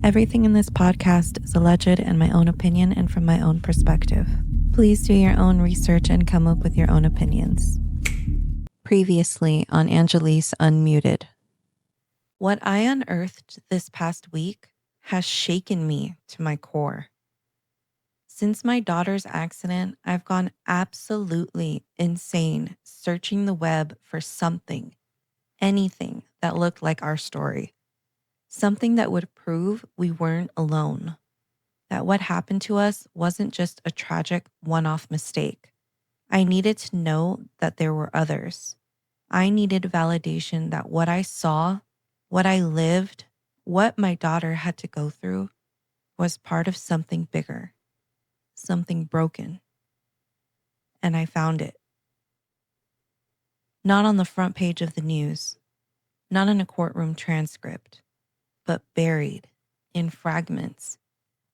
Everything in this podcast is alleged in my own opinion and from my own perspective. Please do your own research and come up with your own opinions. Previously on Angeliz Unmuted. What I unearthed this past week has shaken me to my core. Since my daughter's accident, I've gone absolutely insane searching the web for something, anything that looked like our story. Something that would prove we weren't alone. That what happened to us wasn't just a tragic one-off mistake. I needed to know that there were others. I needed validation that what I saw, what I lived, what my daughter had to go through was part of something bigger, something broken. And I found it. Not on the front page of the news, not in a courtroom transcript, but buried in fragments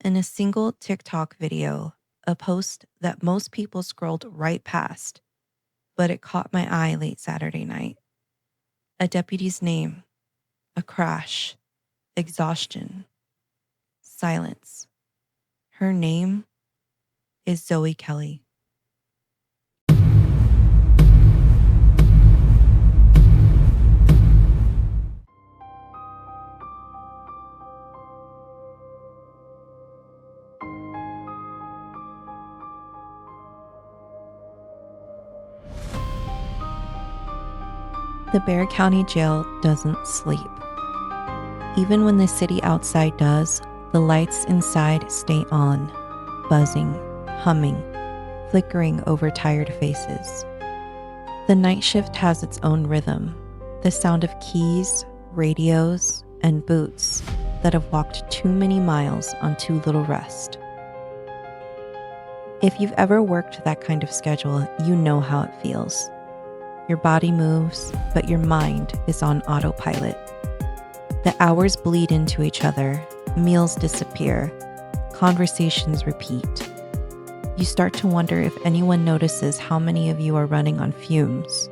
in a single TikTok video, a post that most people scrolled right past, but it caught my eye late Saturday night. A deputy's name, a crash, exhaustion, silence. Her name is Zoie Kelly. The Bexar County Jail doesn't sleep. Even when the city outside does, the lights inside stay on, buzzing, humming, flickering over tired faces. The night shift has its own rhythm, the sound of keys, radios, and boots that have walked too many miles on too little rest. If you've ever worked that kind of schedule, you know how it feels. Your body moves, but your mind is on autopilot. The hours bleed into each other, meals disappear, conversations repeat. You start to wonder if anyone notices how many of you are running on fumes.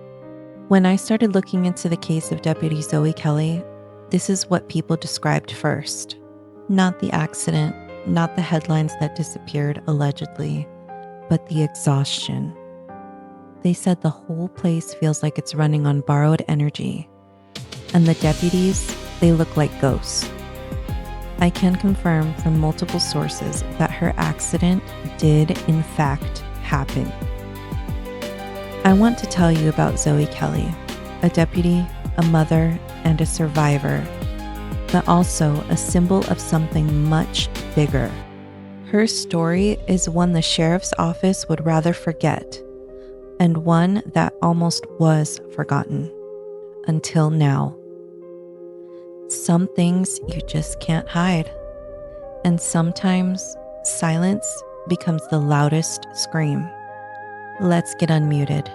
When I started looking into the case of Deputy Zoie Kelly, this is what people described first. Not the accident, not the headlines that disappeared allegedly, but the exhaustion. They said the whole place feels like it's running on borrowed energy. And the deputies, they look like ghosts. I can confirm from multiple sources that her accident did in fact happen. I want to tell you about Zoie Kelly, a deputy, a mother, and a survivor, but also a symbol of something much bigger. Her story is one the sheriff's office would rather forget, and one that almost was forgotten until now. Some things you just can't hide, and sometimes silence becomes the loudest scream. Let's get unmuted.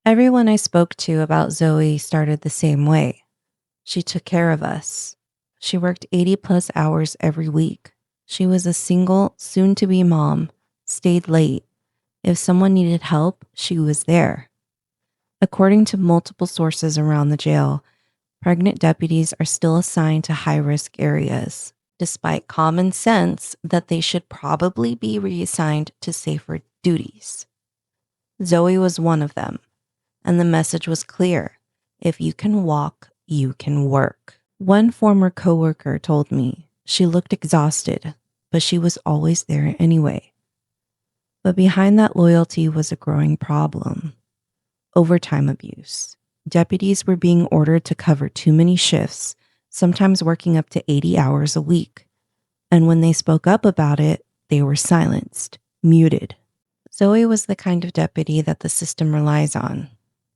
Everyone I spoke to about Zoie started the same way. She took care of us. She worked 80+ hours every week. She was a single, soon-to-be mom, stayed late. If someone needed help, she was there. According to multiple sources around the jail, pregnant deputies are still assigned to high-risk areas, despite common sense that they should probably be reassigned to safer duties. Zoie was one of them. And the message was clear. If you can walk, you can work. One former coworker told me she looked exhausted, but she was always there anyway. But behind that loyalty was a growing problem. Overtime abuse. Deputies were being ordered to cover too many shifts, sometimes working up to 80 hours a week. And when they spoke up about it, they were silenced, muted. Zoie was the kind of deputy that the system relies on.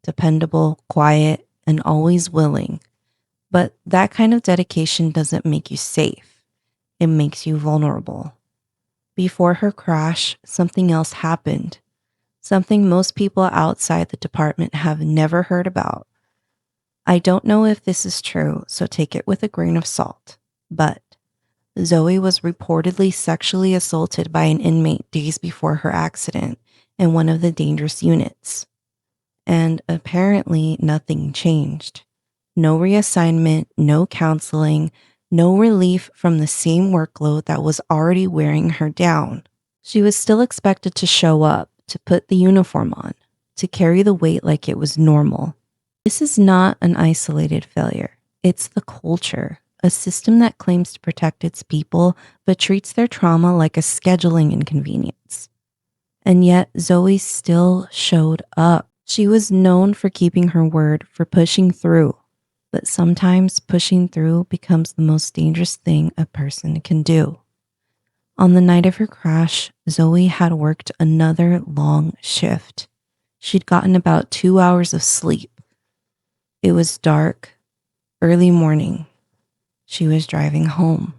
Dependable, quiet, and always willing. But that kind of dedication doesn't make you safe. It makes you vulnerable. Before her crash, something else happened. Something most people outside the department have never heard about. I don't know if this is true, so take it with a grain of salt. But Zoe was reportedly sexually assaulted by an inmate days before her accident in one of the dangerous units. And apparently nothing changed. No reassignment, no counseling, no relief from the same workload that was already wearing her down. She was still expected to show up, to put the uniform on, to carry the weight like it was normal. This is not an isolated failure. It's the culture, a system that claims to protect its people but treats their trauma like a scheduling inconvenience. And yet Zoe still showed up. She was known for keeping her word, for pushing through. But sometimes pushing through becomes the most dangerous thing a person can do. On the night of her crash, Zoe had worked another long shift. She'd gotten about 2 hours of sleep. It was dark, early morning. She was driving home.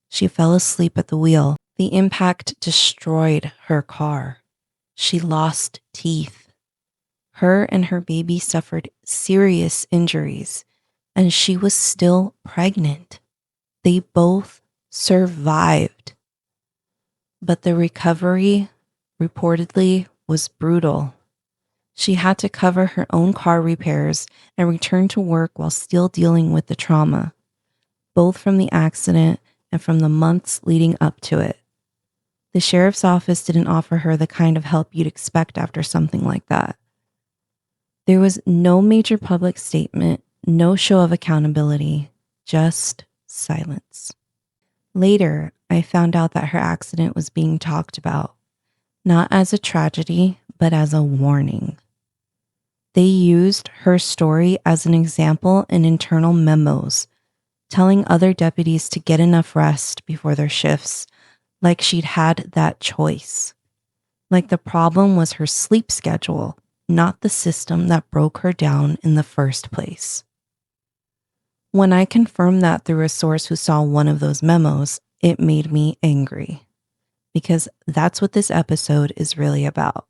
She fell asleep at the wheel. The impact destroyed her car. She lost teeth. Her and her baby suffered serious injuries, and she was still pregnant. They both survived. But the recovery, reportedly, was brutal. She had to cover her own car repairs and return to work while still dealing with the trauma, both from the accident and from the months leading up to it. The sheriff's office didn't offer her the kind of help you'd expect after something like that. There was no major public statement, no show of accountability, just silence. Later, I found out that her accident was being talked about, not as a tragedy, but as a warning. They used her story as an example in internal memos, telling other deputies to get enough rest before their shifts, like she'd had that choice. Like the problem was her sleep schedule, not the system that broke her down in the first place. When I confirmed that through a source who saw one of those memos, it made me angry. Because that's what this episode is really about.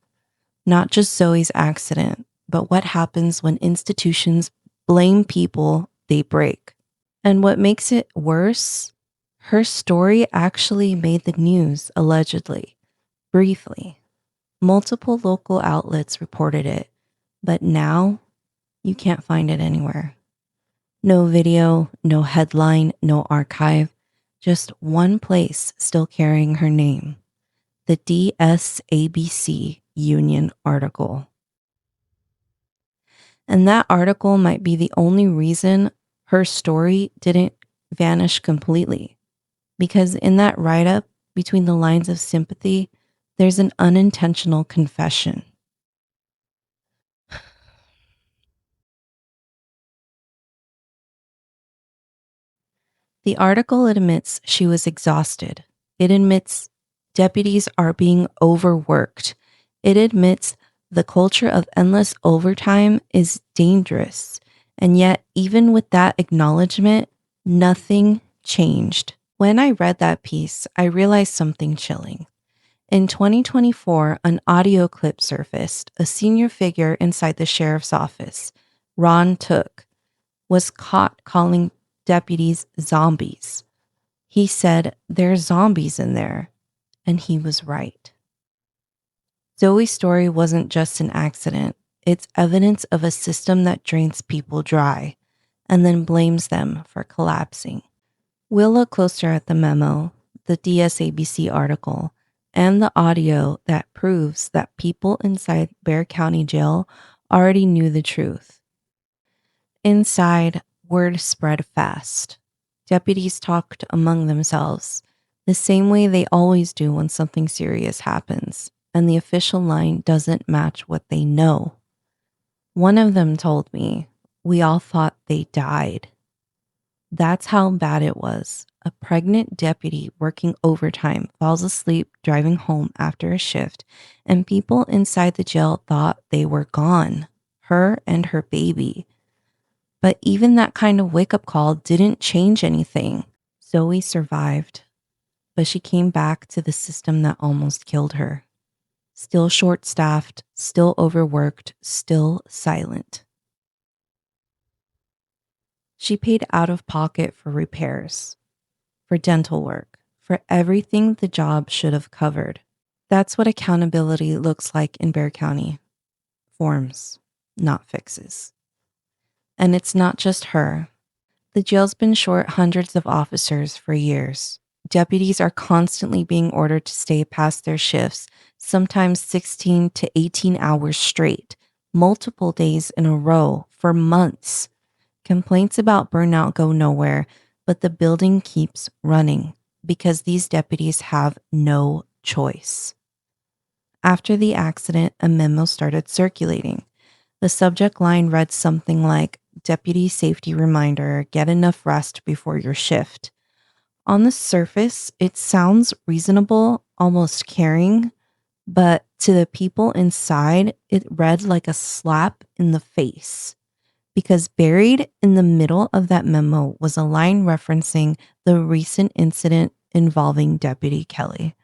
Not just Zoe's accident, but what happens when institutions blame people they break. And what makes it worse, her story actually made the news, allegedly, briefly. Multiple local outlets reported it, but now you can't find it anywhere. No video, no headline, no archive, just one place still carrying her name, the DSABC Union article. And that article might be the only reason her story didn't vanish completely, because in that write-up, between the lines of sympathy, there's an unintentional confession. The article admits she was exhausted. It admits deputies are being overworked. It admits the culture of endless overtime is dangerous. And yet, even with that acknowledgement, nothing changed. When I read that piece, I realized something chilling. In 2024, an audio clip surfaced. A senior figure inside the sheriff's office, Ron Took, was caught calling deputies zombies. He said, "There's zombies in there." And he was right. Zoe's story wasn't just an accident. It's evidence of a system that drains people dry and then blames them for collapsing. We'll look closer at the memo, the DSABC article, and the audio that proves that people inside Bexar County Jail already knew the truth. Inside, word spread fast. Deputies talked among themselves, the same way they always do when something serious happens, and the official line doesn't match what they know. One of them told me, "We all thought they died." That's how bad it was. A pregnant deputy working overtime falls asleep driving home after a shift, and people inside the jail thought they were gone, her and her baby. But even that kind of wake-up call didn't change anything. Zoe survived, but she came back to the system that almost killed her. Still short-staffed, still overworked, still silent. She paid out of pocket for repairs, for dental work, for everything the job should have covered. That's what accountability looks like in Bexar County. Forms, not fixes. And it's not just her. The jail's been short hundreds of officers for years. Deputies are constantly being ordered to stay past their shifts, sometimes 16 to 18 hours straight, multiple days in a row for months. Complaints about burnout go nowhere, but the building keeps running because these deputies have no choice. After the accident, a memo started circulating. The subject line read something like, "Deputy safety reminder, get enough rest before your shift." On the surface, it sounds reasonable, almost caring, but to the people inside, it read like a slap in the face. Because buried in the middle of that memo was a line referencing the recent incident involving Deputy Kelly.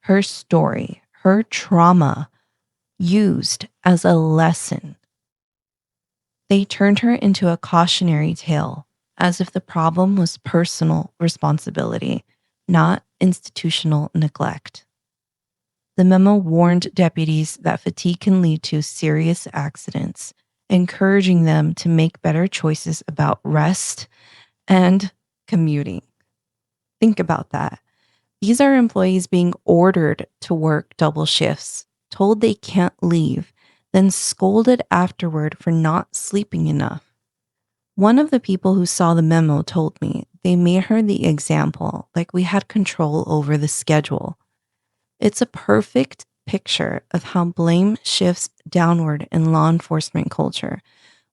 Her story, her trauma, used as a lesson. They turned her into a cautionary tale, as if the problem was personal responsibility, not institutional neglect. The memo warned deputies that fatigue can lead to serious accidents, encouraging them to make better choices about rest and commuting. Think about that. These are employees being ordered to work double shifts, told they can't leave, then scolded afterward for not sleeping enough. One of the people who saw the memo told me they made her the example, like we had control over the schedule. It's a perfect picture of how blame shifts downward in law enforcement culture.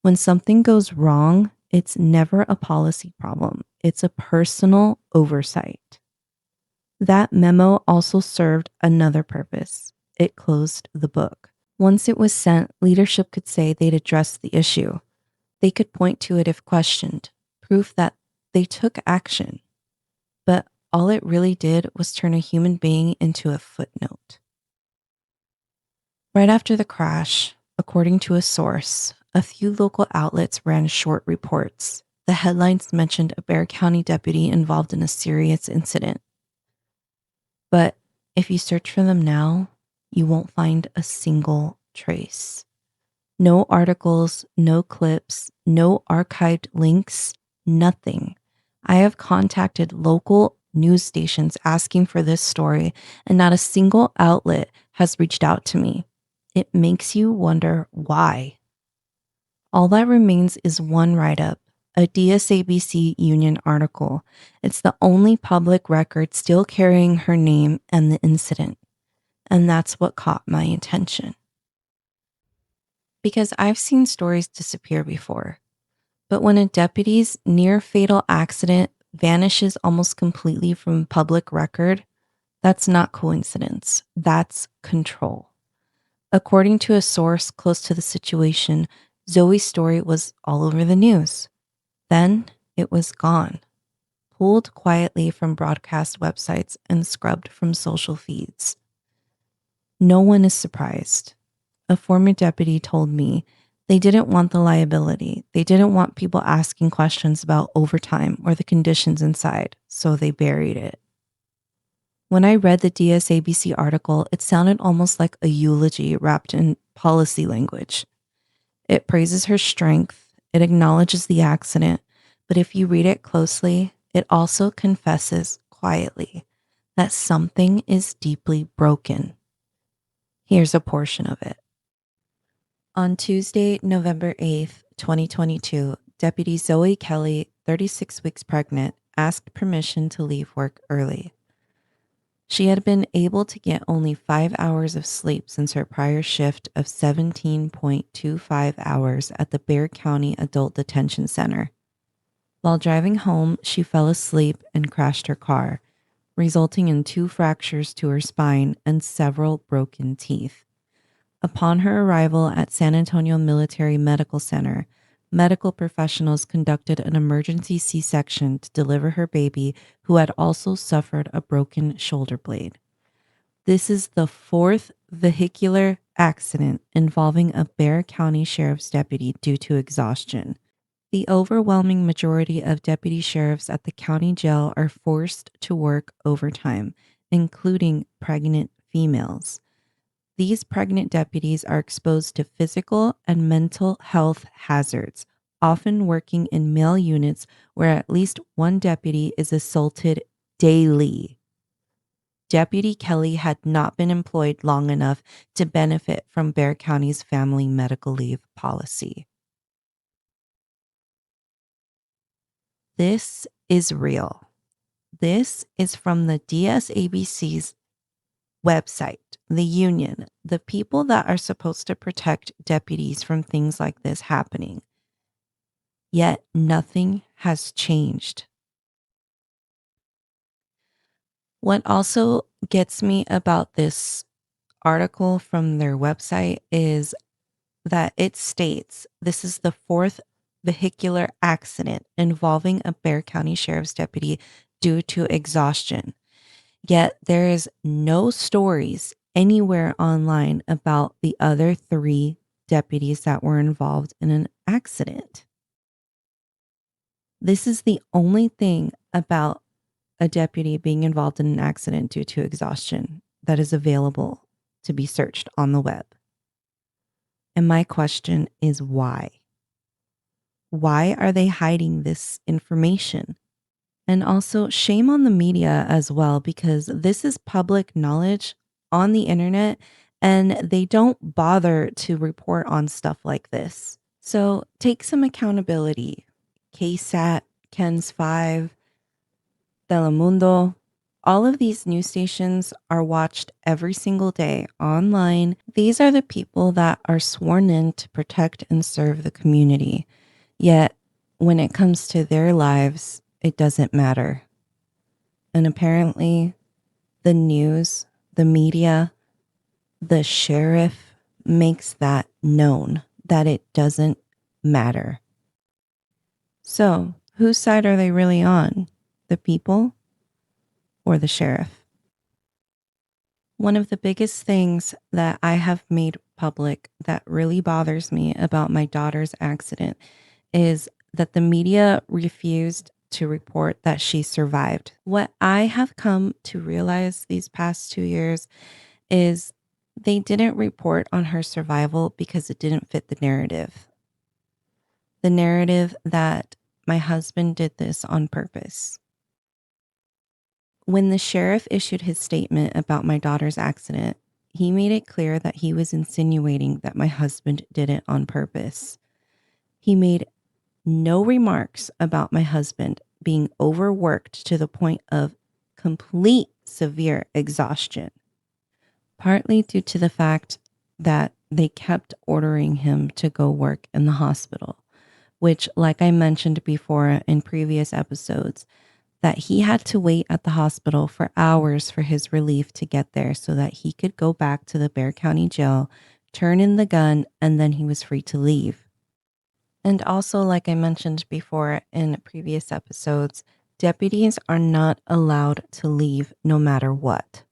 When something goes wrong, it's never a policy problem. It's a personal oversight. That memo also served another purpose. It closed the book. Once it was sent, leadership could say they'd addressed the issue. They could point to it if questioned, proof that they took action. But all it really did was turn a human being into a footnote. Right after the crash, according to a source, a few local outlets ran short reports. The headlines mentioned a Bexar County deputy involved in a serious incident. But if you search for them now, you won't find a single trace. No articles, no clips, no archived links, nothing. I have contacted local news stations asking for this story, and not a single outlet has reached out to me. It makes you wonder why. All that remains is one write-up, a DSABC union article. It's the only public record still carrying her name and the incident. And that's what caught my attention. Because I've seen stories disappear before. But when a deputy's near-fatal accident vanishes almost completely from public record, that's not coincidence. That's control. According to a source close to the situation, Zoe's story was all over the news. Then it was gone, pulled quietly from broadcast websites and scrubbed from social feeds. No one is surprised. A former deputy told me they didn't want the liability. They didn't want people asking questions about overtime or the conditions inside, so they buried it. When I read the DSABC article, it sounded almost like a eulogy wrapped in policy language. It praises her strength, it acknowledges the accident, but if you read it closely, it also confesses quietly that something is deeply broken. Here's a portion of it. On Tuesday, November 8th, 2022, Deputy Zoie Kelly, 36 weeks pregnant, asked permission to leave work early. She had been able to get only 5 hours of sleep since her prior shift of 17.25 hours at the Bexar County Adult Detention Center. While driving home, she fell asleep and crashed her car, resulting in 2 fractures to her spine and several broken teeth. Upon her arrival at San Antonio Military Medical Center, medical professionals conducted an emergency C-section to deliver her baby, who had also suffered a broken shoulder blade. This is the fourth vehicular accident involving a Bexar County Sheriff's deputy due to exhaustion. The overwhelming majority of deputy sheriffs at the county jail are forced to work overtime, including pregnant females. These pregnant deputies are exposed to physical and mental health hazards, often working in male units where at least one deputy is assaulted daily. Deputy Kelly had not been employed long enough to benefit from Bexar County's family medical leave policy. This is real. This is from the DSABC's website, the union, the people that are supposed to protect deputies from things like this happening. Yet nothing has changed. What also gets me about this article from their website is that it states this is the fourth vehicular accident involving a Bexar County Sheriff's deputy due to exhaustion. Yet there is no stories anywhere online about the other 3 deputies that were involved in an accident. This is the only thing about a deputy being involved in an accident due to exhaustion that is available to be searched on the web. And my question is why? Why are they hiding this information? And also, shame on the media as well, because this is public knowledge on the internet and they don't bother to report on stuff like this. So take some accountability. KSAT, Ken's 5, Telemundo, all of these news stations are watched every single day online. These are the people that are sworn in to protect and serve the community. Yet, when it comes to their lives, it doesn't matter. And apparently, the news, the media, the sheriff makes that known, that it doesn't matter. So, whose side are they really on? The people or the sheriff? One of the biggest things that I have made public that really bothers me about my daughter's accident is that the media refused to report that she survived. What I have come to realize these past 2 years is they didn't report on her survival because it didn't fit the narrative. The narrative that my husband did this on purpose. When the sheriff issued his statement about my daughter's accident, he made it clear that he was insinuating that my husband did it on purpose. He made no remarks about my husband being overworked to the point of complete severe exhaustion, partly due to the fact that they kept ordering him to go work in the hospital, which, like I mentioned before in previous episodes, that he had to wait at the hospital for hours for his relief to get there so that he could go back to the Bexar County Jail, turn in the gun, and then he was free to leave. And also, like I mentioned before in previous episodes, deputies are not allowed to leave no matter what.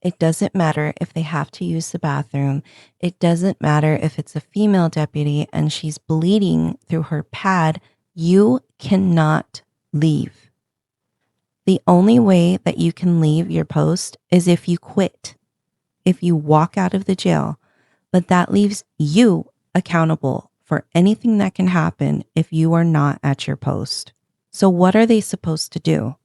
It doesn't matter if they have to use the bathroom. It doesn't matter if it's a female deputy and she's bleeding through her pad. You cannot leave. The only way that you can leave your post is if you quit, if you walk out of the jail, but that leaves you accountable for anything that can happen if you are not at your post. So what are they supposed to do?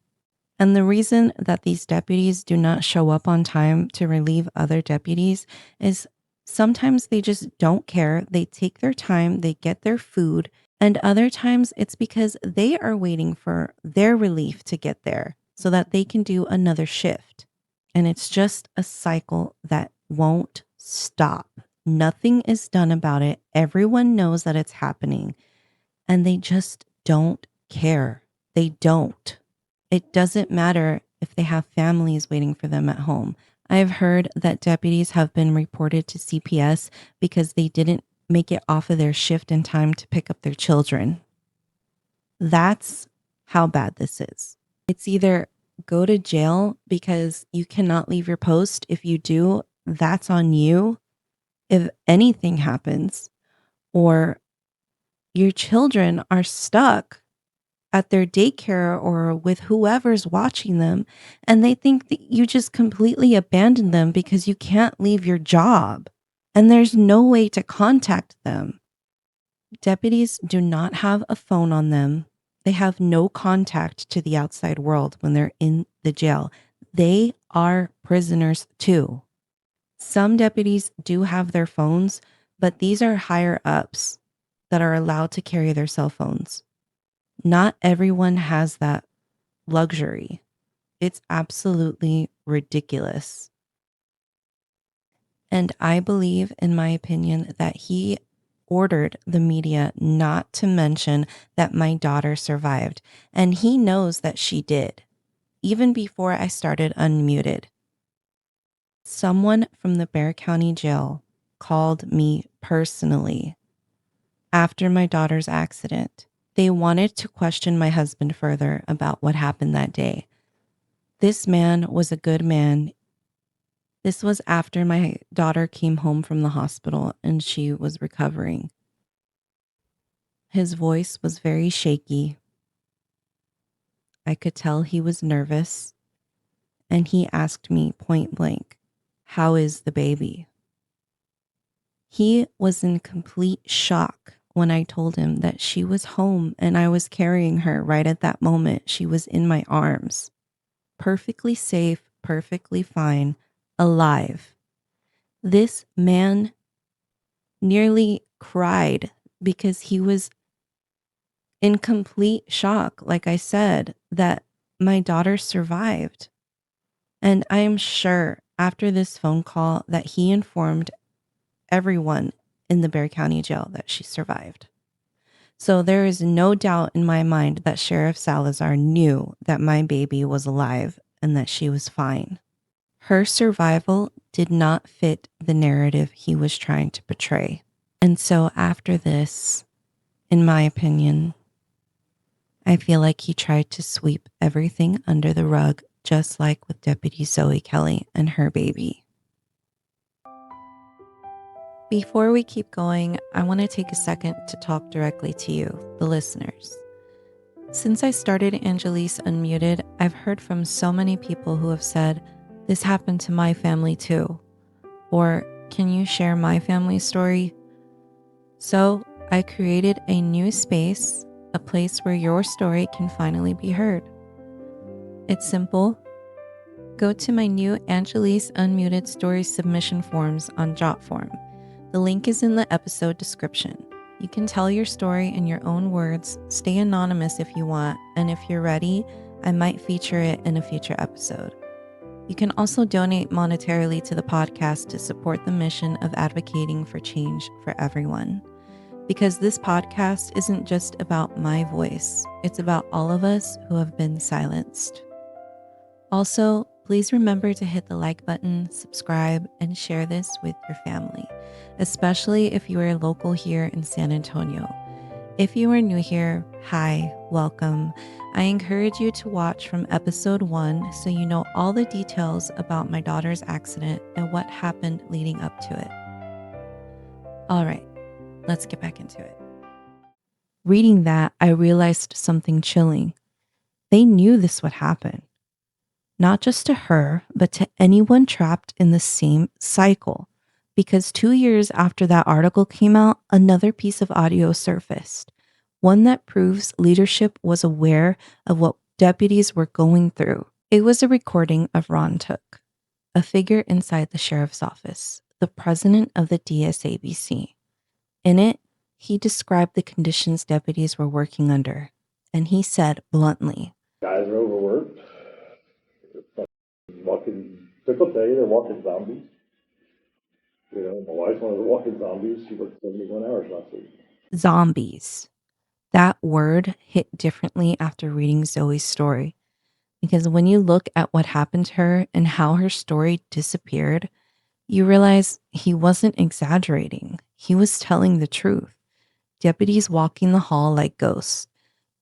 And the reason that these deputies do not show up on time to relieve other deputies is sometimes they just don't care. They take their time, they get their food, and other times it's because they are waiting for their relief to get there so that they can do another shift. And it's just a cycle that won't stop. Nothing is done about it. Everyone knows that it's happening and they just don't care. They don't. It doesn't matter if they have families waiting for them at home. I've heard that deputies have been reported to CPS because they didn't make it off of their shift in time to pick up their children. That's how bad this is. It's either go to jail because you cannot leave your post. If you do, that's on you. If anything happens, or your children are stuck at their daycare or with whoever's watching them, and they think that you just completely abandoned them because you can't leave your job and there's no way to contact them. Deputies do not have a phone on them. They have no contact to the outside world when they're in the jail. They are prisoners too. Some deputies do have their phones, but these are higher ups that are allowed to carry their cell phones. Not everyone has that luxury. It's absolutely ridiculous. And I believe, in my opinion, that he ordered the media not to mention that my daughter survived. And he knows that she did, even before I started Unmuted. Someone from the Bexar County Jail called me personally after my daughter's accident. They wanted to question my husband further about what happened that day. This man was a good man. This was after my daughter came home from the hospital and she was recovering. His voice was very shaky. I could tell he was nervous, and he asked me point blank, "How is the baby?" He was in complete shock when I told him that she was home and I was carrying her right at that moment. She was in my arms, perfectly safe, perfectly fine, alive. This man nearly cried because he was in complete shock, like I said, that my daughter survived. And I am sure after this phone call that he informed everyone in the Bexar County Jail that she survived. So there is no doubt in my mind that Sheriff Salazar knew that my baby was alive and that she was fine. Her survival did not fit the narrative he was trying to portray. And so after this, in my opinion, I feel like he tried to sweep everything under the rug, just like with Deputy Zoie Kelly and her baby. Before we keep going, I want to take a second to talk directly to you, the listeners. Since I started Angeliz Unmuted, I've heard from so many people who have said, "This happened to my family too," or "Can you share my family story?" So I created a new space, a place where your story can finally be heard. It's simple. Go to my new Angeliz Unmuted story submission forms on Jotform. The link is in the episode description. You can tell your story in your own words, stay anonymous if you want, and if you're ready, I might feature it in a future episode. You can also donate monetarily to the podcast to support the mission of advocating for change for everyone. Because this podcast isn't just about my voice, it's about all of us who have been silenced. Also, please remember to hit the like button, subscribe, and share this with your family, especially if you are local here in San Antonio. If you are new here, hi, welcome. I encourage you to watch from episode 1 so you know all the details about my daughter's accident and what happened leading up to it. All right, let's get back into it. Reading that, I realized something chilling. They knew this would happen. Not just to her, but to anyone trapped in the same cycle. Because 2 years after that article came out, another piece of audio surfaced. One that proves leadership was aware of what deputies were going through. It was a recording of Ron Took, a figure inside the sheriff's office, the president of the DSABC. In it, he described the conditions deputies were working under, and he said bluntly, "Guys are overworked. They'll tell you they're walking zombies. You know, my wife's one of the walking zombies. She worked 71 hours last week." zombies. That word hit differently after reading Zoe's story. Because when you look at what happened to her and how her story disappeared, you realize he wasn't exaggerating. He was telling the truth. Deputies walking the hall like ghosts,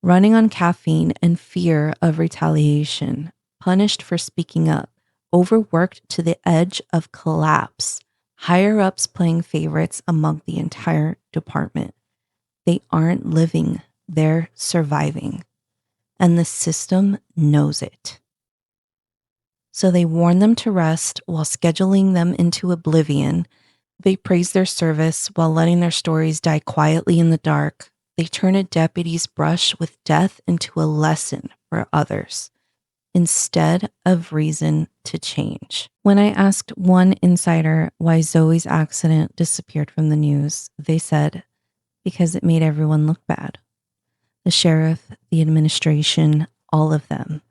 running on caffeine and fear of retaliation, punished for speaking up, overworked to the edge of collapse, higher ups playing favorites among the entire department. They aren't living, they're surviving. And the system knows it. So they warn them to rest while scheduling them into oblivion. They praise their service while letting their stories die quietly in the dark. They turn a deputy's brush with death into a lesson for others instead of reason to change. When I asked one insider why Zoe's accident disappeared from the news, they said, because it made everyone look bad. The sheriff, the administration, all of them.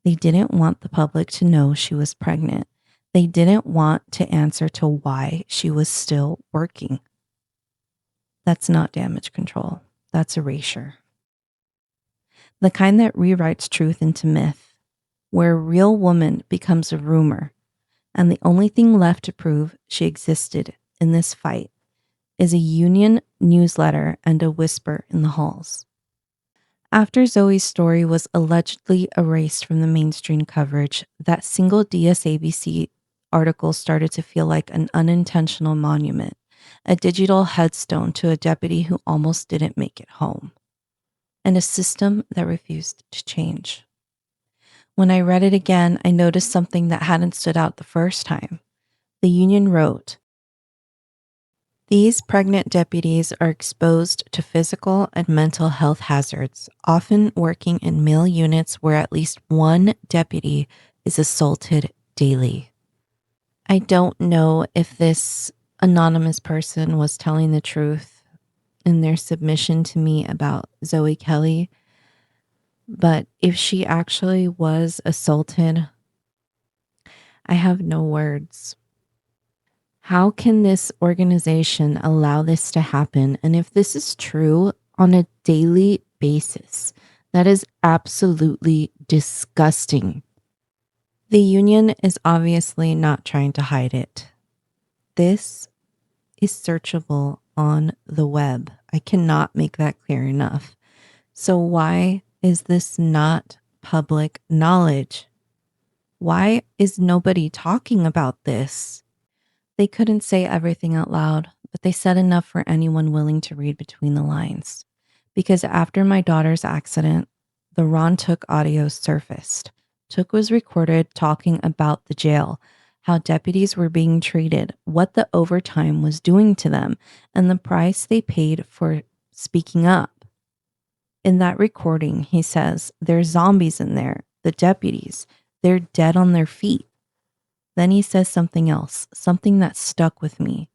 They didn't want the public to know she was pregnant. They didn't want to answer to why she was still working. That's not damage control. That's erasure. The kind that rewrites truth into myth, where a real woman becomes a rumor, and the only thing left to prove she existed in this fight is a union newsletter and a whisper in the halls. After Zoe's story was allegedly erased from the mainstream coverage, that single DSABC article started to feel like an unintentional monument, a digital headstone to a deputy who almost didn't make it home, and a system that refused to change. When I read it again, I noticed something that hadn't stood out the first time. The union wrote, "These pregnant deputies are exposed to physical and mental health hazards, often working in male units where at least one deputy is assaulted daily." I don't know if this anonymous person was telling the truth in their submission to me about Zoie Kelly, but if she actually was assaulted, I have no words. How can this organization allow this to happen? And if this is true on a daily basis, that is absolutely disgusting. The union is obviously not trying to hide it. This is searchable on the web. I cannot make that clear enough. So why is this not public knowledge? Why is nobody talking about this? They couldn't say everything out loud, but they said enough for anyone willing to read between the lines. Because after my daughter's accident, the Ron Took audio surfaced. Took was recorded talking about the jail, how deputies were being treated, what the overtime was doing to them, and the price they paid for speaking up. In that recording, he says, "There's zombies in there, the deputies. They're dead on their feet." Then he says something else, something that stuck with me.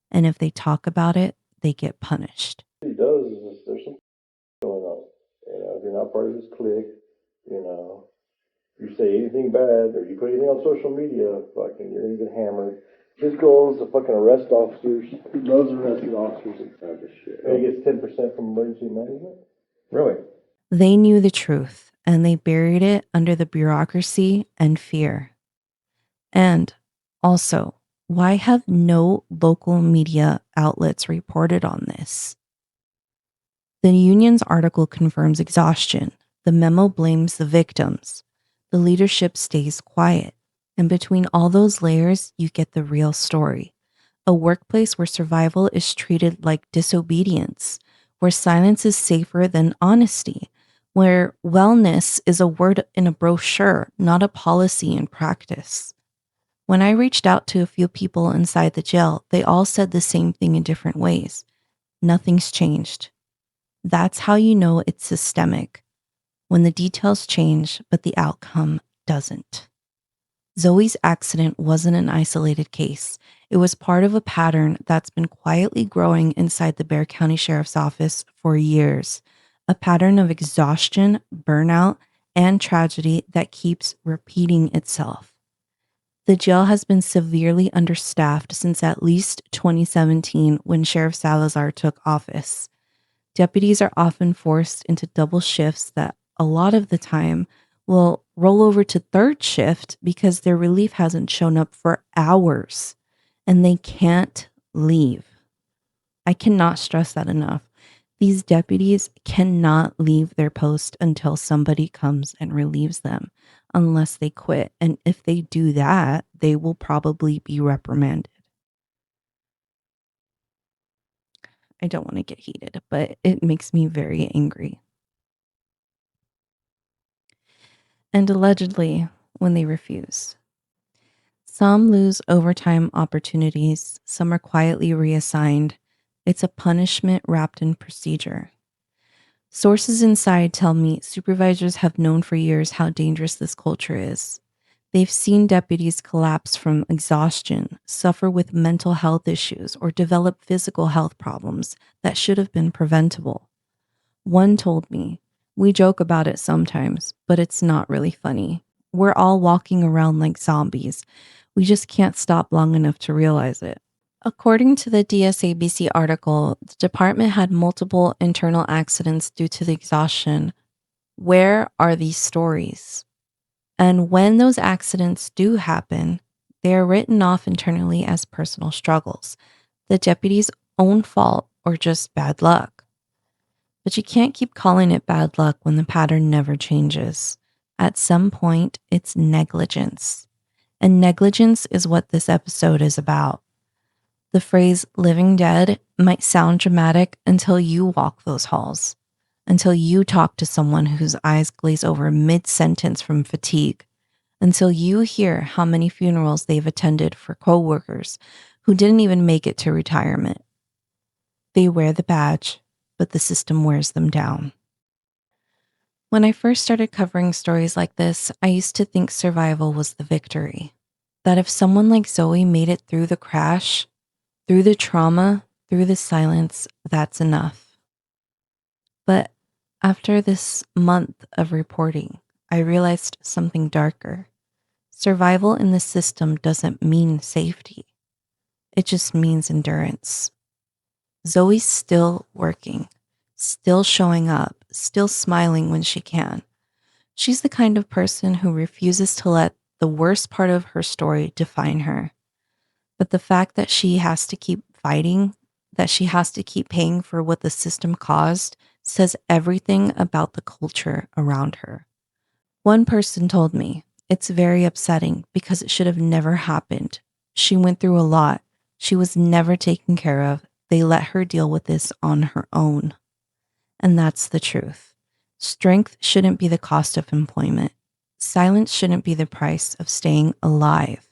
And if they talk about it, they get punished. What he does is there's some going on. If you're not part of his clique, you say anything bad or you put anything on social media, fucking, you're gonna get hammered. His goal is to fucking arrest officers. He loves arresting officers and kind of shit. And he gets 10% from emergency management? Really? They knew the truth, and they buried it under the bureaucracy and fear. And also, why have no local media outlets reported on this? The union's article confirms exhaustion. The memo blames the victims. The leadership stays quiet. And between all those layers, you get the real story. A workplace where survival is treated like disobedience, where silence is safer than honesty, where wellness is a word in a brochure, not a policy in practice. When I reached out to a few people inside the jail, they all said the same thing in different ways. Nothing's changed. That's how you know it's systemic, when the details change, but the outcome doesn't. Zoe's accident wasn't an isolated case. It was part of a pattern that's been quietly growing inside the Bexar County Sheriff's Office for years, a pattern of exhaustion, burnout, and tragedy that keeps repeating itself. The jail has been severely understaffed since at least 2017 when Sheriff Salazar took office. Deputies are often forced into double shifts that a lot of the time will roll over to third shift because their relief hasn't shown up for hours and they can't leave. I cannot stress that enough. These deputies cannot leave their post until somebody comes and relieves them, unless they quit. And if they do that, they will probably be reprimanded. I don't want to get heated, but it makes me very angry. And allegedly, when they refuse, some lose overtime opportunities, some are quietly reassigned. It's a punishment wrapped in procedure. Sources inside tell me supervisors have known for years how dangerous this culture is. They've seen deputies collapse from exhaustion, suffer with mental health issues, or develop physical health problems that should have been preventable. One told me, "We joke about it sometimes, but it's not really funny. We're all walking around like zombies. We just can't stop long enough to realize it." According to the DSABC article, the department had multiple internal accidents due to the exhaustion. Where are these stories? And when those accidents do happen, they are written off internally as personal struggles, the deputy's own fault, or just bad luck. But you can't keep calling it bad luck when the pattern never changes. At some point, it's negligence. And negligence is what this episode is about. The phrase living dead might sound dramatic until you walk those halls, until you talk to someone whose eyes glaze over mid-sentence from fatigue, until you hear how many funerals they've attended for coworkers who didn't even make it to retirement. They wear the badge, but the system wears them down. When I first started covering stories like this, I used to think survival was the victory. That if someone like Zoe made it through the crash, through the trauma, through the silence, that's enough. But after this month of reporting, I realized something darker. Survival in the system doesn't mean safety. It just means endurance. Zoe's still working, still showing up, still smiling when she can. She's the kind of person who refuses to let the worst part of her story define her. But the fact that she has to keep fighting, that she has to keep paying for what the system caused, says everything about the culture around her. One person told me, "It's very upsetting because it should have never happened. She went through a lot. She was never taken care of. They let her deal with this on her own." And that's the truth. Strength shouldn't be the cost of employment. Silence shouldn't be the price of staying alive.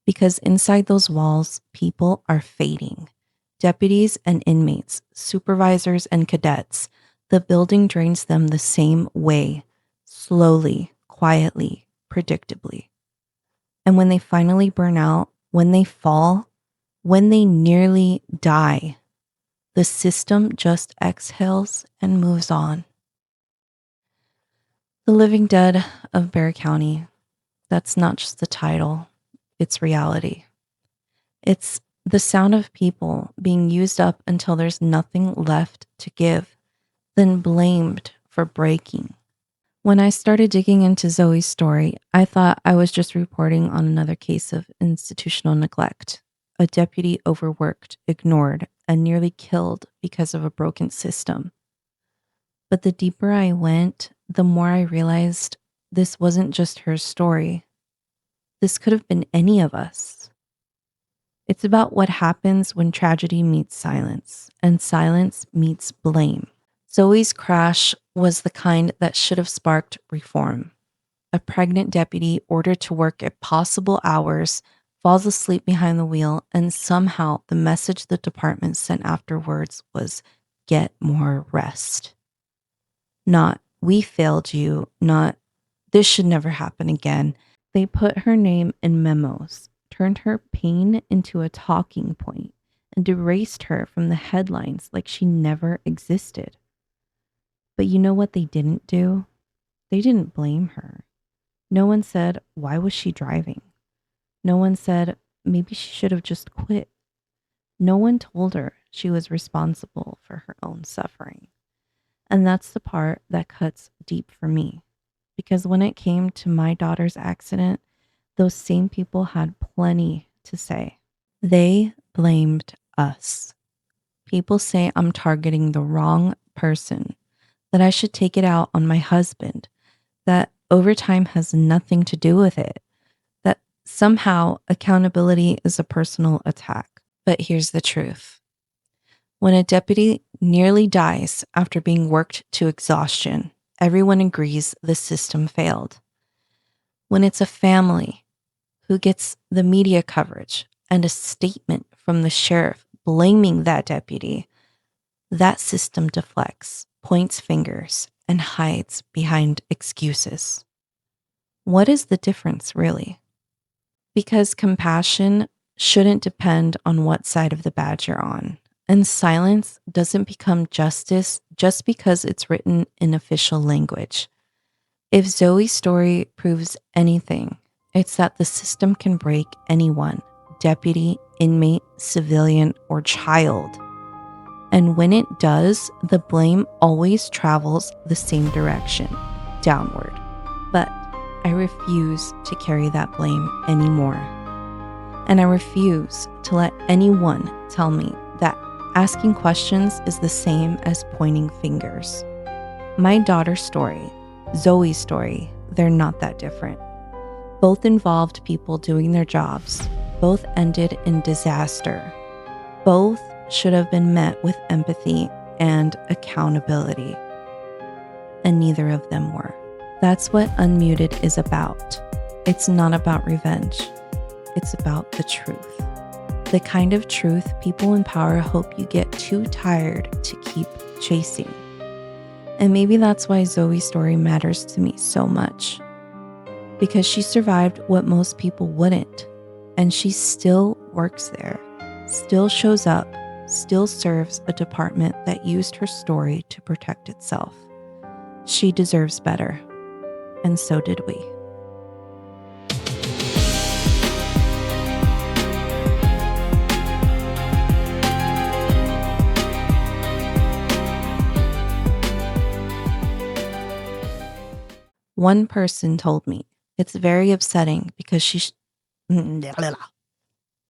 Because inside those walls, people are fading. Deputies and inmates, supervisors and cadets, the building drains them the same way, slowly, quietly, predictably. And when they finally burn out, when they fall, when they nearly die, the system just exhales and moves on. The Living Dead of Bexar County, that's not just the title, it's reality. It's the sound of people being used up until there's nothing left to give, then blamed for breaking. When I started digging into Zoe's story, I thought I was just reporting on another case of institutional neglect. A deputy overworked, ignored, and nearly killed because of a broken system. But the deeper I went, the more I realized this wasn't just her story. This could have been any of us. It's about what happens when tragedy meets silence, and silence meets blame. Zoe's crash was the kind that should have sparked reform. A pregnant deputy ordered to work impossible hours, falls asleep behind the wheel, and somehow the message the department sent afterwards was, "Get more rest." Not, "We failed you," not, "This should never happen again." They put her name in memos, turned her pain into a talking point, and erased her from the headlines like she never existed. But you know what they didn't do? They didn't blame her. No one said, "Why was she driving?" No one said, "Maybe she should have just quit." No one told her she was responsible for her own suffering. And that's the part that cuts deep for me. Because when it came to my daughter's accident, those same people had plenty to say. They blamed us. People say I'm targeting the wrong person, that I should take it out on my husband, that overtime has nothing to do with it, that somehow accountability is a personal attack. But here's the truth. When a deputy nearly dies after being worked to exhaustion, everyone agrees the system failed. When it's a family who gets the media coverage and a statement from the sheriff blaming that deputy, that system deflects, points fingers, and hides behind excuses. What is the difference, really? Because compassion shouldn't depend on what side of the badge you're on, and silence doesn't become justice just because it's written in official language. If Zoe's story proves anything, it's that the system can break anyone, deputy, inmate, civilian, or child. And when it does, the blame always travels the same direction, downward. But I refuse to carry that blame anymore. And I refuse to let anyone tell me that asking questions is the same as pointing fingers. My daughter's story, Zoe's story, they're not that different. Both involved people doing their jobs. Both ended in disaster. Both should have been met with empathy and accountability. And neither of them were. That's what Unmuted is about. It's not about revenge. It's about the truth. The kind of truth people in power hope you get too tired to keep chasing. And maybe that's why Zoe's story matters to me so much. Because she survived what most people wouldn't. And she still works there, still shows up, still serves a department that used her story to protect itself. She deserves better. And so did we. One person told me it's very upsetting because